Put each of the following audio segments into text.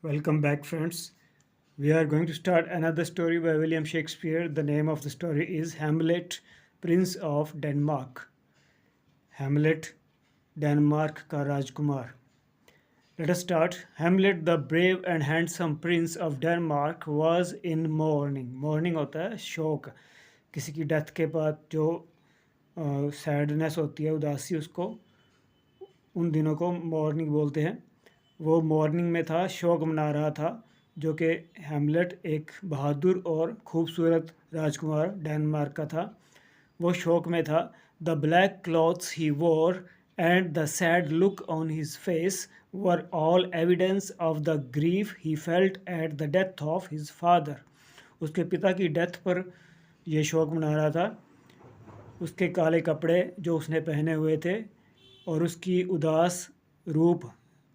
Welcome back, friends. We are going to start another story by William Shakespeare. The name of the story is Hamlet, Prince of Denmark. Hamlet, Denmark का राजकुमार. Let us start. Hamlet, the brave and handsome prince of Denmark, was in mourning. Mourning होता है शोक. किसी की death के बाद जो sadness होती है, उदासी, उसको उन दिनों को मॉर्निंग बोलते हैं। वो मॉर्निंग में था, शोक मना रहा था, जो कि हैमलेट एक बहादुर और खूबसूरत राजकुमार डेनमार्क का था। वो शोक में था। द ब्लैक क्लॉथ्स ही वोर and the sad look on his face were all evidence of the grief he felt at the death of his father. उसके पिता की डेथ पर ये शोक मना रहा था। उसके काले कपड़े जो उसने पहने हुए थे और उसकी उदास रूप,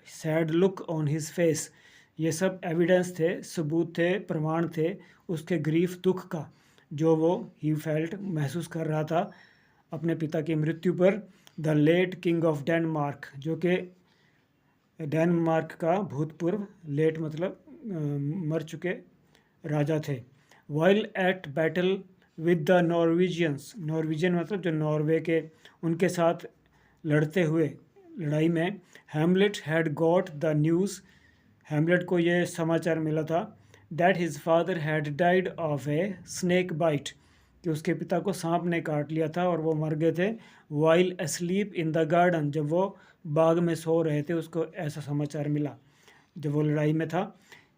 sad look on his face, ये सब एविडेंस थे, सबूत थे, प्रमाण थे उसके ग्रीफ, दुख का, जो वो ही फेल्ट महसूस कर रहा था अपने पिता की मृत्यु पर। The late king of Denmark, जो कि डेनमार्क का भूतपूर्व, लेट मतलब मर चुके राजा थे। While at battle with the Norwegians, Norwegian मतलब जो नॉर्वे के, उनके साथ लड़ते हुए लड़ाई में, Hamlet had got the news, Hamlet को ये समाचार मिला था, that his father had died of a snake bite, कि उसके पिता को सांप ने काट लिया था और वो मर गए थे। While asleep in the garden, जब वो बाग में सो रहे थे, उसको ऐसा समाचार मिला जब वो लड़ाई में था।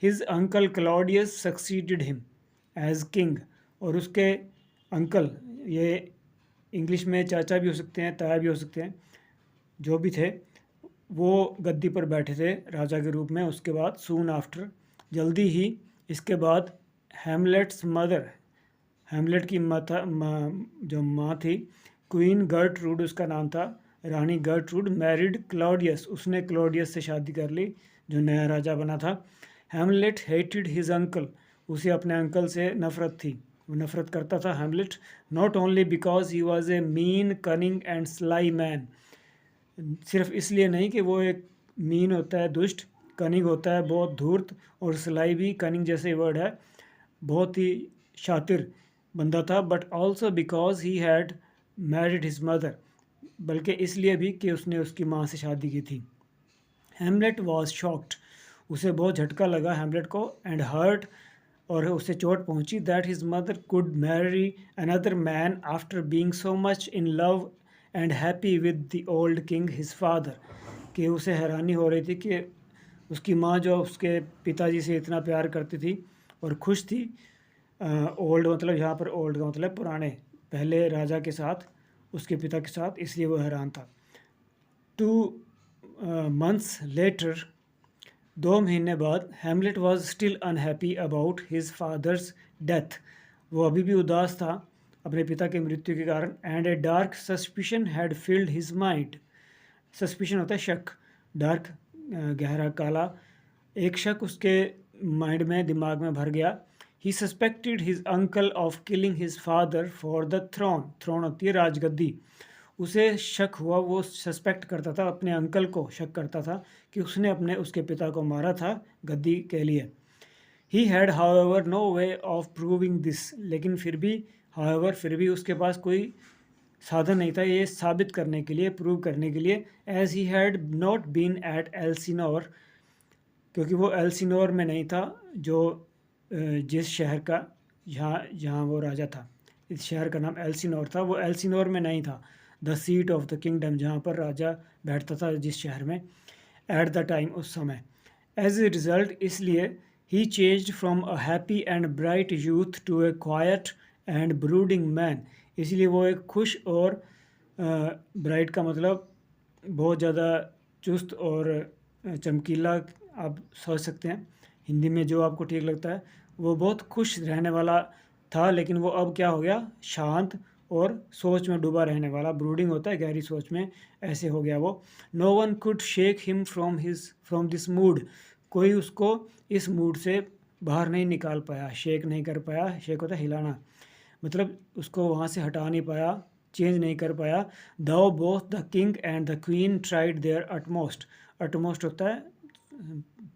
His uncle Claudius succeeded him as king, और उसके अंकल, ये इंग्लिश में चाचा भी हो सकते हैं, ताया भी हो सकते हैं, जो भी थे, वो गद्दी पर बैठे थे राजा के रूप में। उसके बाद सून आफ्टर, जल्दी ही इसके बाद, हैमलेट्स मदर, हैमलेट की जो माँ थी, क्वीन गर्टरूड उसका नाम था, रानी गर्टरूड, मैरिड क्लॉडियस, उसने क्लॉडियस से शादी कर ली, जो नया राजा बना था। हैमलेट हेटेड हिज अंकल, उसे अपने अंकल से नफ़रत थी, वो नफ़रत करता था Hamlet. Not only because he was a mean, cunning and sly man, सिर्फ इसलिए नहीं कि वो एक मीन होता है, दुष्ट, कनिंग होता है, बहुत धूर्त, और सिलाई भी कनिंग जैसे वर्ड है, बहुत ही शातिर बंदा था। But also because he had married his mother, बल्कि इसलिए भी कि उसने उसकी माँ से शादी की थी। हैमलेट वॉज शॉक्ड, उसे बहुत झटका लगा हैमलेट को, एंड हर्ट, और उसे चोट पहुंची, that his mother could Mary another man after being so much in love and happy with the old king his father, कि उसे हैरानी हो रही थी कि उसकी माँ जो उसके पिताजी से इतना प्यार करती थी और खुश थी, ओल्ड मतलब यहाँ पर ओल्ड का मतलब पुराने, पहले राजा के साथ, उसके पिता के साथ, इसलिए वो हैरान था। 2 months later, 2 महीने बाद, Hamlet was still unhappy about his father's death, वो अभी भी उदास था अपने पिता की मृत्यु के कारण। And a dark suspicion had field his mind, suspicion होता है शक, डार्क गहरा काला, एक शक उसके माइंड में, दिमाग में भर गया। He suspected his uncle of killing his father for the throne, throne होती है राजगद्दी, उसे शक हुआ, वो सस्पेक्ट करता था, अपने अंकल को शक करता था कि उसने उसके पिता को मारा था गद्दी के लिए। He had however no way of proving this, लेकिन फिर भी, हाउएवर फिर भी, उसके पास कोई साधन नहीं था ये साबित करने के लिए, प्रूव करने के लिए। As he had not been at Elsinore, क्योंकि वो एल्सिनोर में नहीं था, जो जिस शहर का, जहाँ जहाँ वो राजा था, इस शहर का नाम एल्सिनोर था, वो एल्सिनोर में नहीं था, the seat of the kingdom, जहाँ पर राजा बैठता था जिस शहर में, एट द टाइम, उस समय। एज ए रिज़ल्ट, इसलिए, he changed from a happy and bright youth to a quiet and brooding man, इसलिए वो एक खुश और, ब्राइट का मतलब बहुत ज़्यादा चुस्त और चमकीला, आप सोच सकते हैं हिंदी में जो आपको ठीक लगता है, वो बहुत खुश रहने वाला था, लेकिन वो अब क्या हो गया, शांत और सोच में डूबा रहने वाला, ब्रूडिंग होता है गहरी सोच में, ऐसे हो गया वो। No one could shake him from this mood, कोई उसको इस मूड से बाहर नहीं निकाल पाया, शेक नहीं कर पाया, शेक होता है हिलाना, मतलब उसको वहाँ से हटा नहीं पाया, चेंज नहीं कर पाया। दाओ both the king and the queen tried there utmost, utmost होता है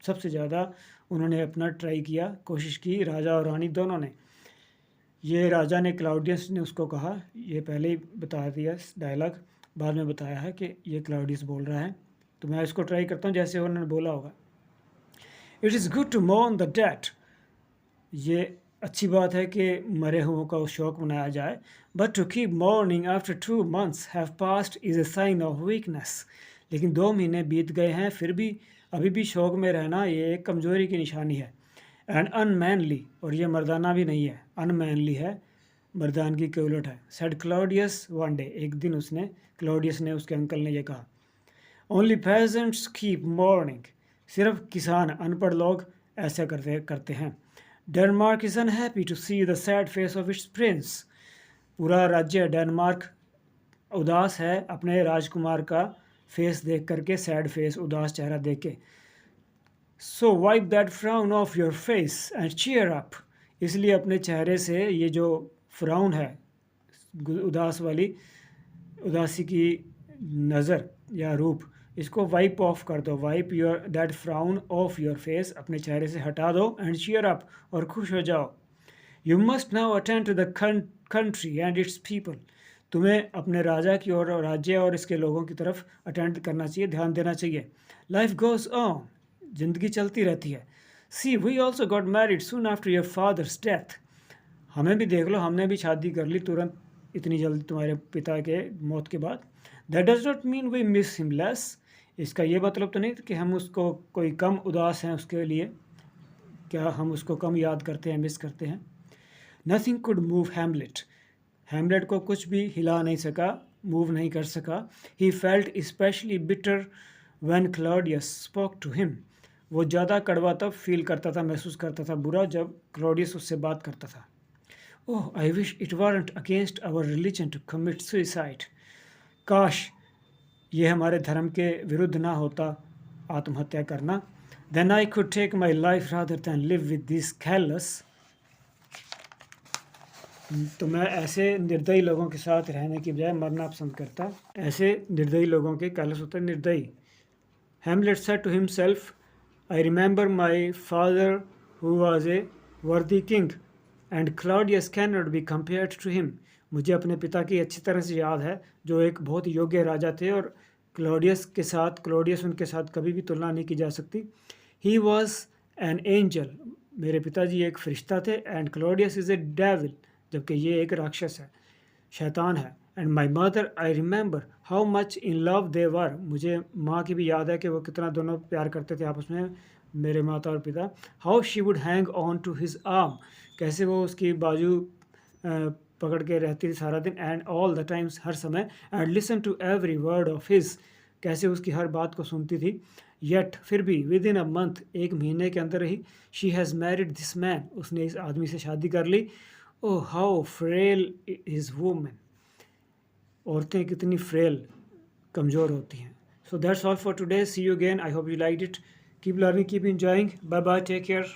सबसे ज़्यादा उन्होंने अपना ट्राई किया, कोशिश की, राजा और रानी दोनों ने। ये राजा ने क्लाउडियस ने उसको कहा, ये पहले ही बता दिया डायलॉग, बाद में बताया है कि ये क्लाउडियस बोल रहा है, तो मैं इसको ट्राई करता हूँ जैसे उन्होंने बोला होगा। It is good to mourn the dead, ये अच्छी बात है कि मरे हुओं का शोक मनाया जाए, but to keep mourning after 2 months have past is a sign of weakness, लेकिन 2 महीने बीत गए हैं फिर भी अभी भी शोक में रहना ये एक कमज़ोरी की निशानी है। एंड अनमैनली, और ये मर्दाना भी नहीं है, अनमैनली है, मर्दानगी के उलट है। सेड क्लाउडियस वन डे, एक दिन उसने, क्लाउडियस ने, उसके अंकल ने ये कहा। ओनली पेजेंट्स कीप मॉर्निंग, सिर्फ किसान अनपढ़ लोग ऐसा करते हैं। Denmark is unhappy to see the sad face of its prince, पूरा राज्य डेनमार्क उदास है अपने राजकुमार का फेस देख करके, सैड फेस, उदास चेहरा देख के। So wipe that frown off your face and cheer up, इसलिए अपने चेहरे से ये जो फ्राउन है, उदास वाली, उदासी की नज़र या रूप, इसको वाइप ऑफ कर दो, wipe your that frown off your face, अपने चेहरे से हटा दो, एंड चीयर अप, और खुश हो जाओ। You must now attend to the country and its people, तुम्हें अपने राजा की और राज्य और इसके लोगों की तरफ अटेंड करना चाहिए, ध्यान देना चाहिए। लाइफ गोज़ ऑन, ज़िंदगी चलती रहती है। See we also got married soon after your father's death, हमें भी देख लो, हमने भी शादी कर ली तुरंत, इतनी जल्दी तुम्हारे पिता के मौत के बाद। That does not mean we miss him less, इसका ये मतलब तो नहीं कि हम उसको कोई कम उदास हैं उसके लिए, क्या हम उसको कम याद करते हैं, मिस करते हैं। Nothing could move Hamlet, Hamlet को कुछ भी हिला नहीं सका, मूव नहीं कर सका। He felt specially bitter when Claudius spoke to him, वो ज़्यादा कड़वा तब फील करता था, महसूस करता था बुरा, जब क्लॉडियस उससे बात करता था। Oh I wish it weren't against our religion to commit suicide, काश ये हमारे धर्म के विरुद्ध ना होता आत्महत्या करना। Then I could take my life rather than live with this callous, तो मैं ऐसे निर्दयी लोगों के साथ रहने की बजाय मरना पसंद करता। ऐसे निर्दयी लोगों के, कैलस होता है निर्दयी। Hamlet said to himself, I remember my father who was a worthy king and Claudius can not be compared to him, मुझे अपने पिता की अच्छी तरह से याद है जो एक बहुत योग्य राजा थे, और क्लॉडियस उनके साथ कभी भी तुलना नहीं की जा सकती। ही वॉज एन एंजल, मेरे पिताजी एक फरिश्ता थे, and Claudius is a devil, जबकि ये एक राक्षस है, शैतान है। And my mother I remember how much in love they were, मुझे माँ की भी याद है कि वो कितना दोनों प्यार करते थे आपस में, मेरे माता और पिता। How she would hang on to his arm, कैसे वो उसकी बाजू पकड़ के रहती थी सारा दिन, एंड ऑल द टाइम्स, हर समय, and listen to every word of his, कैसे उसकी हर बात को सुनती थी। येट, फिर भी, विद इन अ मंथ, एक महीने के अंदर ही, she has married this man, उसने इस आदमी से शादी कर ली। Oh how frail is women, औरतें कितनी फ्रेल, कमज़ोर होती हैं। So that's all for today, see you again, I hope you like it, keep learning, keep enjoying, bye bye, take care.